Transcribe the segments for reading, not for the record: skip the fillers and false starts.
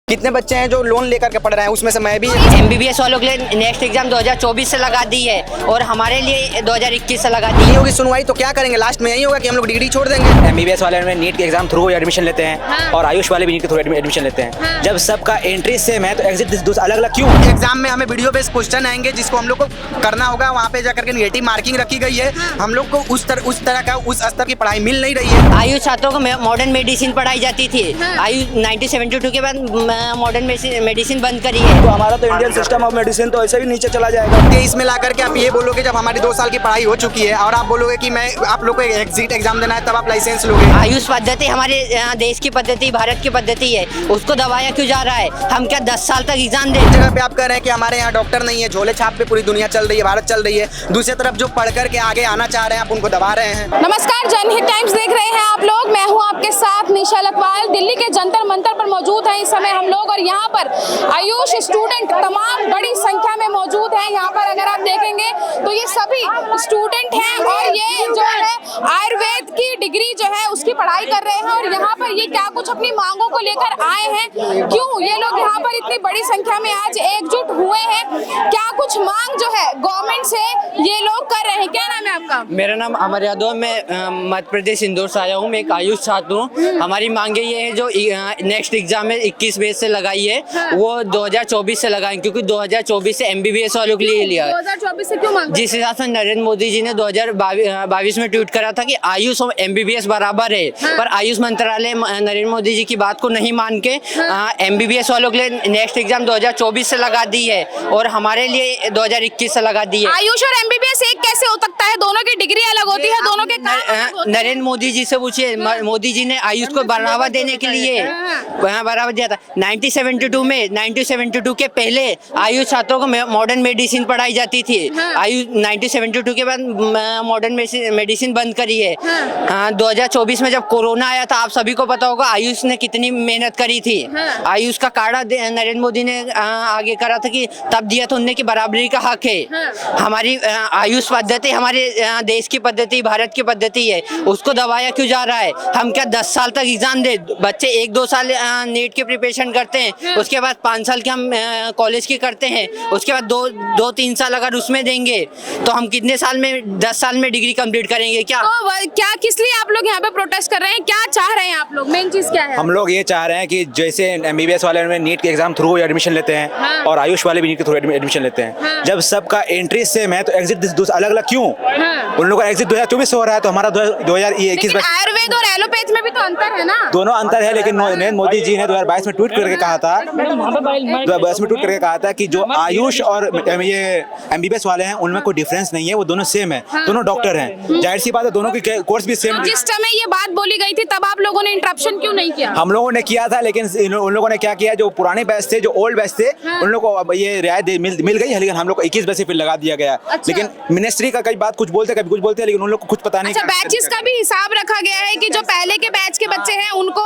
कितने बच्चे हैं जो लोन लेकर के पढ़ रहे हैं, उसमें से मैं भी। एमबीबीएस वालों के लिए नेक्स्ट एग्जाम 2024 से लगा दी है और हमारे लिए 2021 से लगा दी है। होगी सुनवाई तो क्या करेंगे, लास्ट में यही होगा कि हम लोग डिग्री छोड़ देंगे। एमबीबीएस वाले में नीट के एग्जाम थ्रू एडमिशन लेते हैं और आयुष वाले भी नीट के थ्रू एडमिशन लेते हैं। जब सबका एंट्री सेम है तो एग्जिट अलग अलग क्यों? एग्जाम में हमें वीडियो बेस्ड क्वेश्चन आएंगे जिसको हम लोग को करना होगा, वहाँ पे जाकर के नेगेटिव मार्किंग रखी गई है। हम लोग को उस तरह का उस स्तर की पढ़ाई मिल नहीं रही है। आयुष छात्रों को मॉडर्न मेडिसिन पढ़ाई जाती थी। आयुष 1972 के बाद मॉडर्न मेडिसिन बंद करी है। तो हमारा तो इंडियन सिस्टम ऑफ मेडिसिन तो ऐसे भी नीचे चला जाएगा। इसमें ला करके आप ये बोलोगे जब हमारी 2 साल की पढ़ाई हो चुकी है और आप बोलोगे कि मैं आप लोग को एग्जिट एग्जाम देना है तब आप लाइसेंस लोगे। आयुष पद्धति हमारे देश की पद्धति, भारत की पद्धति है, उसको दबाया क्यों जा रहा है? हम क्या 10 साल तक एग्जाम दें? जगह पे आप कह रहे हैं कि हमारे यहाँ डॉक्टर नहीं है, झोले छाप पे पूरी दुनिया चल रही है, भारत चल रही है। दूसरी तरफ जो पढ़ करके आगे आना चाह रहे हैं आप उनको दबा रहे हैं। नमस्कार, जनहित टाइम्स देख रहे हैं आप लोग। मैं हूं आपके साथ निशा लखवाल। दिल्ली के जंतर मंतर पर मौजूद हैं इस समय हम लोग और यहाँ पर आयुष स्टूडेंट तमाम बड़ी संख्या में मौजूद हैं। यहाँ पर अगर आप देखेंगे तो ये सभी स्टूडेंट हैं और ये जो है आयुर्वेद की डिग्री जो है उसकी पढ़ाई कर रहे हैं। और यहाँ पर ये क्या कुछ अपनी मांगों को लेकर आए हैं, क्यों ये लोग यहाँ पर इतनी बड़ी संख्या में आज एकजुट हुए हैं, क्या कुछ मांग जो है गवर्नमेंट से ये लोग कर रहे हैं। क्या नाम है आपका? मेरा नाम अमर यादव, मैं मध्य प्रदेश इंदौर से आया हूँ। मैं एक आयुष छात्र हूँ। हमारी मांगे ये है जो नेक्स्ट एग्जाम में 21 बेस से लगाई है वो 2024 से लगाएं, क्योंकि 2024 से एमबीबीएस वालों के लिए लिया है। 2024 से क्यों मांग? जिस हिसाब से नरेंद्र मोदी जी ने 2022 में ट्वीट करा था कि आयुष और एमबीबीएस बराबर है, पर आयुष मंत्रालय नरेंद्र मोदी जी की बात को नहीं मान के एमबीबीएस वालों के लिए नेक्स्ट एग्जाम 2024 से लगा दी है और हमारे लिए 2021 से लगा दी है। आयुष और एमबीबीएस एक कैसे हो सकता है? दोनों की डिग्री अलग होती है, दोनों के काम अलग होते हैं। नरेंद्र मोदी जी से पूछिए, मोदी जी ने आयुष को बढ़ावा देने के लिए बढ़ावा दिया था। 1972 के पहले आयुष छात्रों को मॉडर्न मेडिसिन पढ़ाई जाती थी। आयुष 1972 के बाद मॉडर्न मेडिसिन बंद करी है। 2024 में जब कोरोना आया था, आप सभी को पता होगा आयुष ने कितनी मेहनत करी थी। आयुष का कार्ड नरेंद्र मोदी ने आगे करा था कि तब दिया था उनने कि बराबरी का हक है। हमारी आयुष पद्धति हमारे देश की पद्धति, भारत की पद्धति है, उसको दबाया क्यों जा रहा है? हम क्या 10 साल तक एग्जाम दे? बच्चे 1-2 साल नीट की प्रिपरेशन करते हैं, उसके बाद 5 साल के हम कॉलेज की करते हैं, उसके बाद 2-3 साल अगर उसमें देंगे तो हम कितने साल में 10 साल में डिग्री कंप्लीट करेंगे? क्या क्या किस लिए आप लोग यहाँ पे प्रोटेस्ट कर रहे हैं? क्या चाह रहे हैं आप लोग? मेन चीज क्या है? हम लोग ये चाह रहे हैं कि जैसे एमबीबीएस वाले में नीट के एग्जाम थ्रू एडमिशन लेते हैं और आयुष वाले भी नीट के थ्रू एडमिशन लेते हैं। जब सबका एंट्री सेम है तो एग्जिट अलग अलग क्यों? उन लोगों का एग्जिट 2024 से हो रहा है तो हमारा 2021 में। आयुर्वेद और एलोपैथ में भी तो अंतर है ना? दोनों अंतर है, लेकिन नरेंद्र मोदी जी ने 2022 में ट्वीट करके कहा था 2022 में ट्वीट करके कहा था कि जो आयुष और ये एमबीबीएस वाले हैं उनमें कोई डिफरेंस नहीं है, वो दोनों सेम है, दोनों डॉक्टर हैं। जाहिर सी बात है दोनों की कोर्स भी सेम। जिस समय ये बात बोली गई थी तब आप लोगों ने इंटरप्शन क्यों नहीं किया? हम लोगों ने किया था, लेकिन उन लोगों ने क्या किया, जो पुराने बैच थे, जो ओल्ड बैच थे, उन लोगों को अब ये रियायत मिल गई है, लेकिन हम लोग को 21 बैच से फिर लगा दिया गया। लेकिन मिनिस्ट्री का कई बात कुछ बोलते कभी कुछ बोलते हैं, लेकिन उन लोग को कुछ पता नहीं। अच्छा, बैचेस का भी हिसाब रखा गया है कि जो पहले के बैच के बच्चे हैं उनको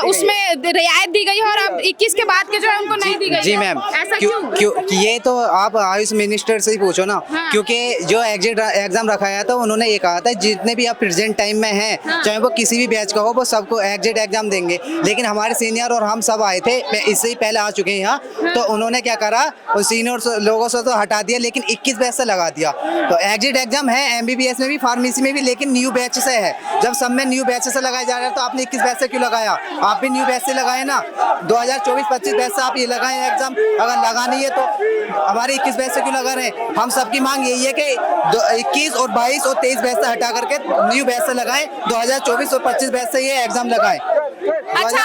उसमें रियायत दी गई है और अब 21 के बाद के जो है उनको नहीं दी गई। जी मैम, ऐसा क्यों? ये तो आप आयुष मिनिस्टर से ही पूछो ना। क्योंकि जो एग्जिट एग्जाम रखाया था उन्होंने ये कहा था जितने भी आप प्रेजेंट टाइम में हैं, चाहे वो किसी भी बैच का हो, वो सबको एग्जिट एग्जाम देंगे। लेकिन हमारे सीनियर और हम सब आए थे, इससे ही पहले आ चुके हैं यहाँ, तो उन्होंने क्या करा, उन सीनियर लोगों से तो हटा दिया, लेकिन 21 बैच से लगा दिया। तो एग्जिट एग्जाम है एमबीबीएस में भी, फार्मेसी में भी, लेकिन न्यू बैच से है। जब सब में न्यू बैच से लगाया जा रहा है तो आपने 21 बैच से क्यों लगाया? आप भी न्यू बैच से लगाए ना। 2024-25 बैच से आप ये लगाए एग्जाम, अगर लगानी है तो हमारे 21 बैच से क्यों लगा रहे हैं? हम सबकी मांग यही है कि 21 और 22 और 23 बैच से हटा करके न्यू बैच से लगाएं, 2024 और 25 बैच से ये एग्जाम लगाएं। अच्छा,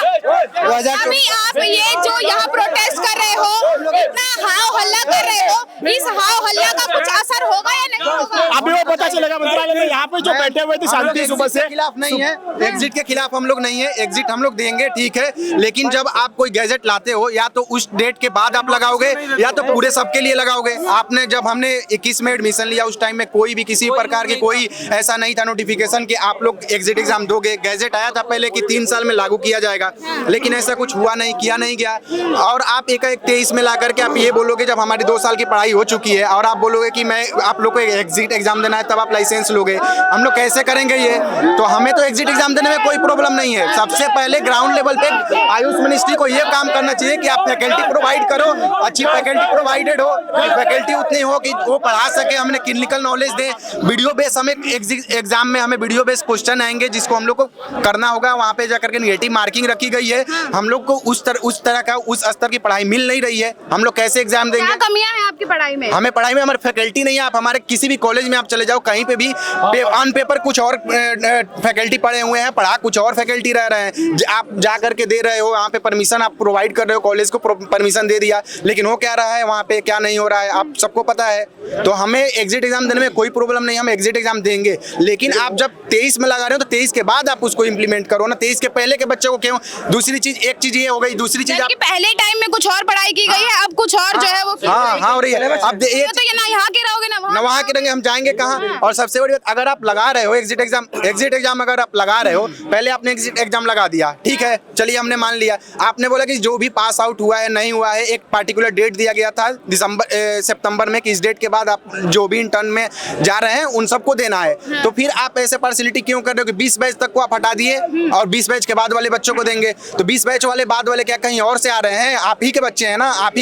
अभी आप ये जो यहाँ प्रोटेस्ट कर रहे हो, इतना हाव हल्ला कर रहे हो, इस हाव हल्ला का कुछ असर होगा या नहीं होगा? अभी वो पता चलेगा। मंत्रालय में यहाँ पे जो बैठे हुए थे शांति सुबह से खिलाफ नहीं है, एग्जिट के खिलाफ हम लोग नहीं है। एग्जिट हम लोग देंगे, ठीक है, लेकिन जब आप कोई गैजेट लाते हो या तो उस डेट के बाद आप लगाओगे या तो पूरे सबके लिए लगाओगे। आपने जब हमने 21 में एडमिशन लिया उस टाइम में कोई भी किसी प्रकार की कोई ऐसा नहीं था नोटिफिकेशन कि आप लोग एग्जिट एग्जाम दोगे। गैजेट आया था पहले कि 3 साल में लागू किया जाएगा, लेकिन ऐसा कुछ हुआ नहीं, किया नहीं गया। और आप एक 23 में ला करके आप ये बोलोगे जब हमारी 2 साल की पढ़ाई हो चुकी है और आप बोलोगे कि मैं आप लोग को एग्जिट एग्जाम देना है तब आप लाइसेंस लोगे, हम लोग कैसे करेंगे ये? तो हमें तो एग्जिट एग्जाम देने में कोई प्रॉब्लम नहीं है। सबसे पहले ग्राउंड लेवल पे आयुष मिनिस्ट्री को ये काम करना चाहिए कि आप फैकल्टी प्रोवाइड करो, अच्छी फैकल्टी प्रोवाइडेड हो, फैकल्टी उतनी हो कि वो पढ़ा सके, हमने क्लिनिकल नॉलेज दे, वीडियो बेस, हमें एग्जाम में हमें वीडियो बेस क्वेश्चन आएंगे जिसको हम लोग को करना होगा, वहाँ पे जाकर के नेगेटिव मार्किंग रखी गई है। हम लोग को उस तरह का उस स्तर की पढ़ाई मिल नहीं रही है, हम लोग कैसे एग्जाम देंगे? क्या कमियां हैं आपकी पढ़ाई में? हमें पढ़ाई में हमारी फैकल्टी नहीं है। आप हमारे किसी भी कॉलेज में आप चले जाओ, कहीं पे भी ऑन पेपर कुछ और फैकल्टी पढ़े हुए हैं, पढ़ा कुछ और फैकल्टी रह रहे हैं। आप जा करके दे रहे हो, वहाँ पे परमिशन आप प्रोवाइड कर रहे हो, कॉलेज को परमिशन दे दिया, लेकिन वो क्या रहा है वहाँ पे, क्या नहीं हो रहा है, आप सबको पता है। तो हमें एग्जिट एग्जाम देने में कोई प्रॉब्लम नहीं, हम एग्जिट एग्जाम देंगे, लेकिन आप जब 23 में लगा रहे हो तो 23 के बाद आप उसको इम्प्लीमेंट करो ना, 23 के पहले के बच्चे को क्यों? दूसरी चीज, एक चीज ये हो गई, दूसरी चीज आप पहले टाइम में कुछ और पढ़ाई की गई है, अब कुछ और जो है वो हाँ हो रही है। अब तो ये ना यहाँ के रहोगे ना वहाँ के रहेंगे, हम जाएंगे कहाँ? और सबसे बड़ी बात, अगर आप लगा रहे हो एग्जिट एग्जाम अगर आप लगा रहे हो, पहले आपने एग्जिट एग्जाम लगा दिया, ठीक है, चलिए हमने मान लिया, आपने बोला कि जो भी पास आउट हुआ है नहीं हुआ है, एक पार्टिकुलर डेट दिया गया था सितंबर में कि इस डेट के बाद आप जो भी इंटर्न में जा रहे हैं उन सबको देना है। तो फिर आप ऐसे पार्शियलिटी क्यों कर रहे हो कि 20 बैच तक को आप हटा दिए और 20 बैच के बाद वाले बच्चों को देंगे? तो 20 बैच वाले बाद वाले क्या कहीं और से आ रहे हैं? आप ही के बच्चे हैं ना, आप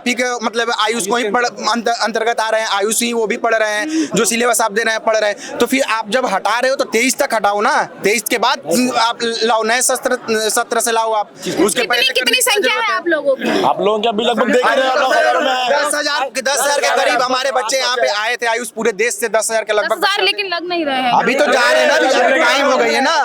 ही के मतलब आयुष को ही अंतर्गत आ रहे हैं, आयुष ही वो भी पढ़ रहे हैं, जो सिलेबस आप दे रहे हैं पढ़ रहे हैं। तो फिर आप जब हटा रहे हो तो 23 तक हटाओ ना, 23 के बाद आप लाओ, नए सत्र से लाओ आप। उसके पहले कितनी संख्या है आप लोगों की? आप लोगों की अभी लगभग देख रहे हैं 10,000 के करीब हमारे बच्चे यहाँ पे आए थे आयुष, पूरे देश से 10,000 के लगभग। 10,000 लेकिन लग नहीं रहे हैं। अभी तो जा रहे हैं ना, अभी टाइम हो गई है ना,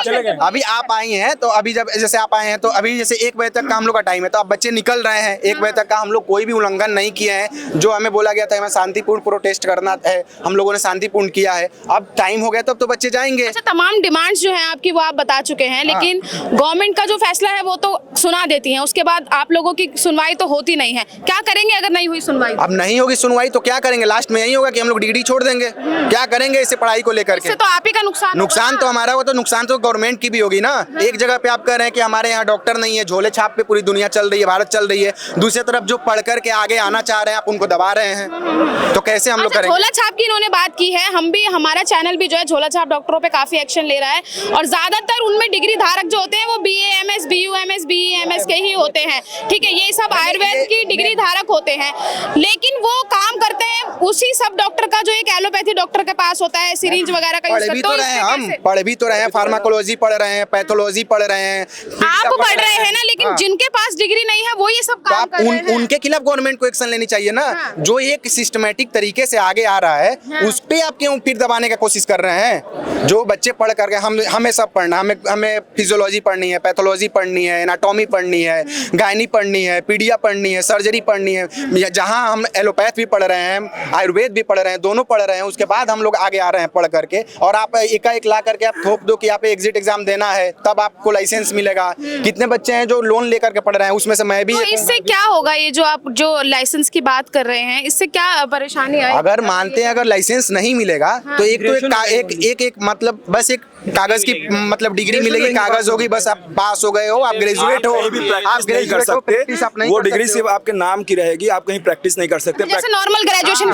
अभी आप आई हैं तो अभी जब जैसे आप आए हैं तो अभी जैसे 1 बजे तक का हम लोग का टाइम है, तो अब बच्चे निकल रहे हैं। 1 बजे तक का हम लोग कोई भी उल्लंघन नहीं किए हैं, जो हमें बोला गया था हमें शांतिपूर्ण प्रोटेस्ट करना है, हम लोगों ने शांतिपूर्ण किया है। अब टाइम हो गया तब तो बच्चे जाएंगे। अच्छा, तमाम डिमांड्स जो हैं आपकी वो आप बता चुके हैं, लेकिन गवर्नमेंट का जो फैसला है वो तो सुना देती है, उसके बाद आप लोगों की सुनवाई तो होती नहीं है। क्या करेंगे अगर नहीं हुई सुनवाई? अब नहीं होगी सुनवाई तो क्या करेंगे? लास्ट में यही होगा कि हम लोग डिग्री छोड़ देंगे। क्या करेंगे इसे पढ़ाई को लेकर के? इससे तो आप ही का नुकसान तो हमारा, वो तो नुकसान तो गवर्नमेंट की भी होगी ना। एक जगह पे आप कह रहे हैं कि हमारे यहाँ डॉक्टर नहीं है, झोले छाप पे पूरी दुनिया चल रही है, भारत चल रही है, दूसरी तरफ जो पढ़ करके आगे आना चाह रहे हैं आप उनको दबा रहे हैं, तो कैसे हम लोग करेंगे? झोला छाप की इन्होंने बात की है, हम भी, हमारा चैनल भी जो है झोला छाप डॉक्टरों पे काफी एक्शन ले रहा है, और ज्यादातर उनमें डिग्री धारक जो होते हैं वो BA MS BU MS BE MS के ही होते हैं, ठीक है, ये सब आयुर्वेद की डिग्री धारक होते हैं, लेकिन वो काम करते हैं उसी सब डॉक्टर का जो एक एलोपैथी डॉक्टर के पास होता है, सिरिंज वगैरह का यूज करते हैं। हम पढ़ भी तो रहे हैं, फार्माकोलॉजी पढ़ रहे हैं, पैथोलॉजी पढ़ रहे हैं, आप पढ़ रहे हैं ना, लेकिन जिनके पास डिग्री नहीं है वो ये सब काम कर रहे हैं। उनके खिलाफ गवर्नमेंट को एक्शन लेनी चाहिए ना। जो एक सिस्टमैटिक तरीके से आगे आ रहा है उस पे आप क्यों फिर दबाने का कोशिश कर रहे हैं? जो बच्चे पढ़ करके हमें सब पढ़ना, हमें फिजियोलॉजी पढ़नी है, पैथोलॉजी पढ़नी है, एनाटॉमी पढ़नी है, गायनी पढ़नी है, पीडिया पढ़नी है, सर्जरी पढ़नी है, जहाँ हम एलोपैथ भी पढ़ रहे हैं, आयुर्वेद भी पढ़ रहे हैं, दोनों पढ़ रहे हैं, उसके बाद हम लोग आगे आ रहे हैं पढ़ करके, और आप एकाएक ला करके आप थोप दो कि आप एग्जिट एग्जाम देना है तब आपको लाइसेंस मिलेगा। कितने बच्चे हैं जो लोन लेकर के पढ़ रहे हैं, उसमें से मैं भी। तो इससे क्या होगा, ये जो आप जो लाइसेंस की बात कर रहे हैं, इससे क्या परेशानी आएगी? अगर मानते हैं अगर लाइसेंस नहीं मिलेगा तो एक मतलब बस एक कागज की मतलब डिग्री मिलेगी, कागज होगी, बस आप पास हो गए हो, आप ग्रेजुएट हो, आप नहीं कर सकते, वो डिग्री सिर्फ आपके नाम की रहेगी, आप कहीं प्रैक्टिस नहीं कर सकते। जैसे नॉर्मल ग्रेजुएशन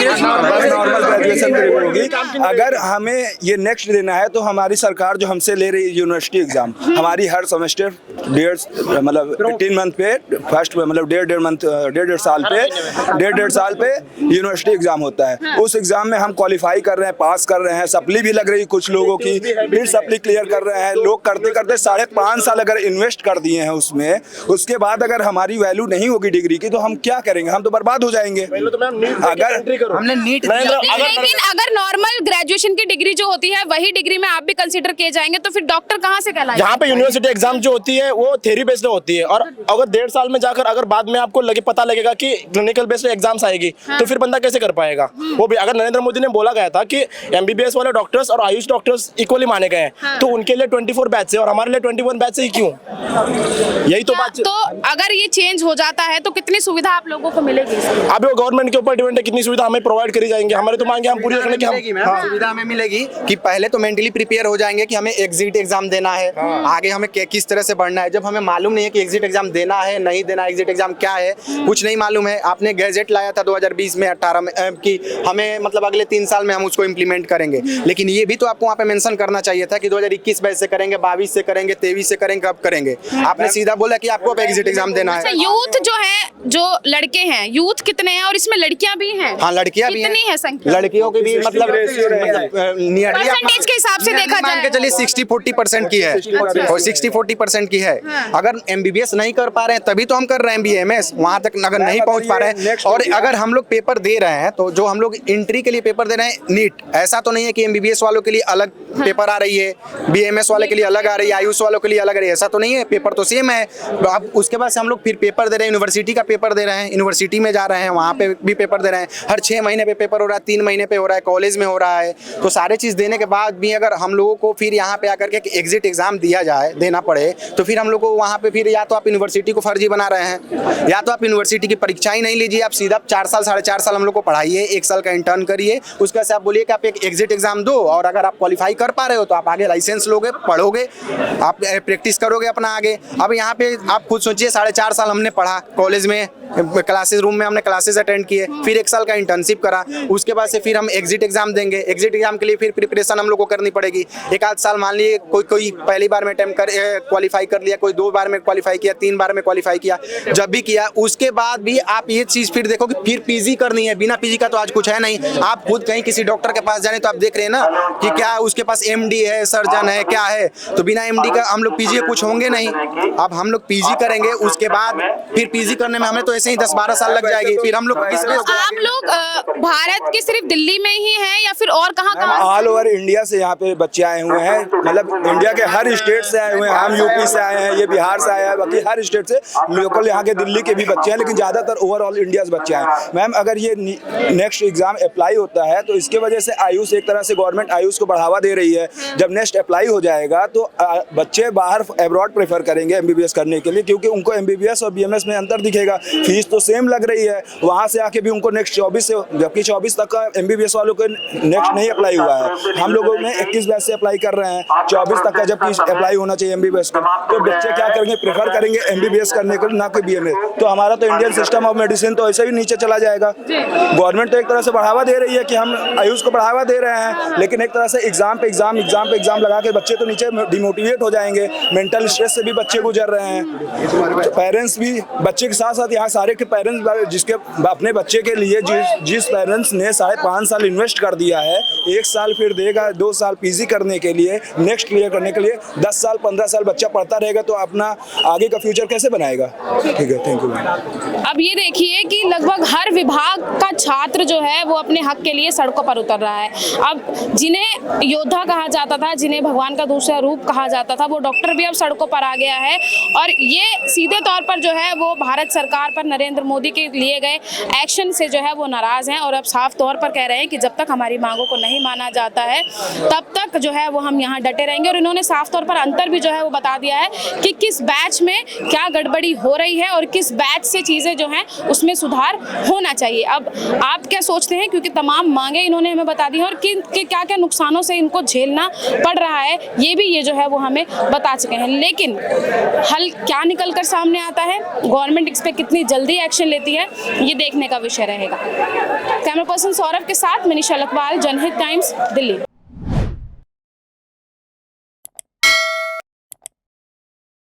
नॉर्मल ग्रेजुएशन होगी। अगर हमें ये नेक्स्ट देना है तो हमारी सरकार जो हमसे ले रही है यूनिवर्सिटी एग्जाम, हमारी हर सेमेस्टर 18 मंथ पे, फर्स्ट मतलब डेढ़ साल पे यूनिवर्सिटी एग्जाम होता है। उस एग्जाम में हम क्वालिफाई कर रहे हैं, पास कर रहे हैं, सप्ली भी लग रही है कुछ लोगों की, फिर सप्ली क्लियर कर रहे हैं लोग, करते करते 5.5 साल अगर इन्वेस्ट कर दिए हैं उसमें, उसके बाद अगर हमारी वैल्यू नहीं होगी डिग्री की तो हम क्या करेंगे? हम तो बर्बाद हो जाएंगे। अगर हमने नीट, लेकिन अगर नॉर्मल ग्रेजुएशन की डिग्री जो होती है वही डिग्री में आप भी कंसीडर किए जाएंगे तो फिर डॉक्टर कहाँ से कहलाएंगे? यहाँ पे यूनिवर्सिटी एग्जाम जो होती है वो थ्योरी बेस्ड होती है, और अगर 1.5 साल में जाकर अगर बाद में आपको पता लगेगा कि क्लिनिकल बेस्ड एग्जाम्स आएगी तो फिर बंदा कैसे कर पाएगा? वो भी अगर नरेंद्र मोदी ने बोला गया था कि MBBS वाले डॉक्टर्स और आयुष डॉक्टर्स इक्वली माने गए हैं, हैं तो उनके लिए 24 बैच है और हमारे लिए 21 बैच ही क्यों? यही तो बात। तो अगर ये चेंज हो जाता है तो कितनी सुविधा आप लोगों को मिलेगी? अब वो गवर्नमेंट के ऊपर डिपेंड है कितनी सुविधा हमें प्रोवाइड करी जाएंगे। हमारे तो मांगे हम पूरी रखने की मिलेगी मैम, सुविधा हमें मिलेगी कि पहले तो मेंटली प्रिपेयर हो जाएंगे कि हमें एग्जिट एग्जाम देना है, आगे हमें किस तरह से बढ़ना है। जब हमें मालूम नहीं है कि एग्जिट एग्जाम देना है नहीं देना, एग्जिट एग्जाम क्या है कुछ नहीं मालूम है। आपने गैजेट लाया था 2020 में 18 में कि हमें मतलब अगले 3 साल में हम उसको इम्प्लीमेंट करेंगे, लेकिन ये भी तो आपको वहाँ पे मेंशन करना चाहिए था कि 2021 बैच से करेंगे, 22 से करेंगे, 23 से करेंगे, कब करेंगे। आपने सीधा बोला कि आपको अब एग्जिट एग्जाम देना है। यूथ जो है, जो लड़के हैं, यूथ कितने हैं और इसमें लड़कियां भी हैं? हाँ, लड़कियां भी कितनी हैं, है संख्या? लड़कियों की भी मतलब नियरली परसेंटेज के हिसाब से देखा मान के जाए चलिए 60-40% की है और 60-40% की है। अगर MBBS नहीं कर पा रहे हैं तभी तो हम कर रहे हैं BMS, वहां तक अगर नहीं पहुंच पा रहे हैं। और अगर हम लोग पेपर दे रहे हैं तो जो हम लोग एंट्री के लिए पेपर दे रहे हैं नीट, ऐसा तो नहीं है कि MBBS वालों के लिए अलग पेपर आ रही है, BMS वाले के लिए अलग आ रही है, आयुष वालों के लिए अलग आ रही है, ऐसा तो नहीं है। पेपर तो सेम है। अब उसके बाद से हम लोग फिर पेपर दे रहे हैं, यूनिवर्सिटी का पेपर दे रहे हैं, यूनिवर्सिटी में जा रहे हैं, वहाँ पे भी पेपर दे रहे हैं। हर 6 महीने पे पेपर हो रहा है, 3 महीने पे हो रहा है, कॉलेज में हो रहा है। तो सारे चीज़ देने के बाद भी अगर हम लोगों को फिर यहाँ पे आकर के एग्जिट एग्जाम दिया जाए, देना पड़े, तो फिर हम लोग को वहाँ पे फिर या तो आप यूनिवर्सिटी को फर्जी बना रहे हैं, या तो आप यूनिवर्सिटी की परीक्षा ही नहीं लीजिए, आप सीधा 4 साल 4.5 साल हम लोग को पढ़ाइए, 1 साल का इंटर्न करिए, उसके बाद से आप बोलिए कि आप एक एग्जिट एग्जाम दो और अगर आप क्वालिफाई कर पा रहे हो तो आप आगे लाइसेंस लोगे, पढ़ोगे, आप प्रैक्टिस करोगे अपना आगे। अब यहाँ पे आप खुद सोचिए 4.5 साल हमने पढ़ा कॉलेज में, क्लासेस रूम में हमने क्लासेस अटेंड किए, फिर 1 साल का इंटर्नशिप करा, उसके बाद से फिर हम एग्जिट एग्जाम देंगे। एग्जिट एग्जाम के लिए फिर प्रिपरेशन हम लोग को करनी पड़ेगी। 1 आध साल मान लिए कोई पहली बार में अटेम्प्ट कर क्वालिफाई कर लिया, कोई 2 बार में क्वालिफाई किया, 3 बार में क्वालिफाई किया, जब भी किया उसके बाद भी आप ये चीज़ फिर देखो कि फिर PG करनी है। बिना PG का तो आज कुछ है नहीं। आप खुद कहीं किसी डॉक्टर के पास जाने तो आप देख रहे हैं ना कि क्या उसके पास MD है, सर्जन है, क्या है। तो बिना MD का हम लोग PG कुछ होंगे नहीं। अब हम लोग PG करेंगे, उसके बाद फिर PG करने में हमें तो ऐसे ही 10-12 साल लग जाएगी। फिर हम लोग आप लोग भारत के सिर्फ दिल्ली में ही हैं या फिर और कहाँ? ऑल ओवर इंडिया से यहाँ पे बच्चे आए हुए हैं, मतलब इंडिया के हर स्टेट से आए हुए हैं। हम यूपी से आए हैं, ये बिहार से आए हैं, बाकी हर स्टेट से लोकल यहाँ के दिल्ली के भी बच्चे हैं, लेकिन ज़्यादातर ओवरऑल इंडिया से बच्चे आए हैं। मैम, अगर ये नेक्स्ट एग्जाम अप्लाई होता है तो इसके वजह से आयुष, एक तरह से गवर्नमेंट आयुष को बढ़ावा दे रही है। जब नेक्स्ट अप्लाई हो जाएगा तो बच्चे बाहर अब्रॉड प्रेफर करेंगे MBBS करने के लिए, क्योंकि उनको MBBS और BMS में अंतर दिखेगा। फीस तो सेम लग रही है, वहाँ से आके भी उनको नेक्स्ट 24 से, जबकि 24 तक का MBBS वालों को नेक्स्ट नहीं अप्लाई हुआ है। हम लोगों ने 21 बैच से अप्लाई कर रहे हैं, 24 तक का जबकि अप्लाई होना चाहिए MBBS का। तो बच्चे क्या करेंगे, प्रेफर करेंगे MBBS करने के लिए, ना कि BMS। तो हमारा तो इंडियन सिस्टम ऑफ मेडिसिन तो ऐसे भी नीचे चला जाएगा। गवर्नमेंट तो एक तरह से बढ़ावा दे रही है कि हम आयुष को बढ़ावा दे रहे हैं, लेकिन एक तरह से एग्जाम पे एग्जाम लगा के बच्चे तो नीचे डिमोटिवेट हो जाएंगे। मेंटल स्ट्रेस से भी बच्चे गुजर रहे हैं। पेरेंट्स भी बच्चे के साथ साथ यहाँ सारे के पेरेंट्स, जिसके अपने बच्चे के लिए जिस पेरेंट्स ने 5.5 साल इन्वेस्ट कर दिया है, 1 साल फिर देगा, 2 साल PG करने के लिए, नेक्स्ट क्लियर करने के लिए 10 साल 15 साल बच्चा पढ़ता रहेगा तो अपना आगे का फ्यूचर कैसे बनाएगा? ठीक है, थैंक यू। अब ये देखिए कि लगभग हर विभाग का छात्र जो है वो अपने हक के लिए सड़कों पर उतर रहा है। अब जिन्हें योद्धा कहा जाता था, जिन्हें भगवान का दूसरा रूप कहा जाता था, वो डॉक्टर भी अब सड़कों पर आ गया है। और ये सीधे तौर पर जो है वो भारत सरकार पर, नरेंद्र मोदी के लिए गए एक्शन से जो है वो नाराज हैं और अब साफ तौर पर कह रहे हैं कि जब तक हमारी मांगों को नहीं माना जाता है तब तक जो है वो हम यहाँ डटे रहेंगे। और इन्होंने साफ तौर पर अंतर भी जो है वो बता दिया है कि किस बैच में क्या गड़बड़ी हो रही है और किस बैच से चीज़ें जो हैं उसमें सुधार होना चाहिए। अब आप क्या सोचते हैं, क्योंकि तमाम मांगे इन्होंने हमें बता दी हैं और क्या क्या नुकसानों से इनको झेलना पड़ रहा है ये भी ये जो है वो हमें बता चुके हैं। लेकिन हल क्या निकल कर सामने आता है, गवर्नमेंट इस पर कितनी जल्दी एक्शन लेती है, ये देखने का विषय रहेगा। कैमरा पर्सन सौरभ के साथ मनीषा लखवाल, जनहित टाइम्स, दिल्ली।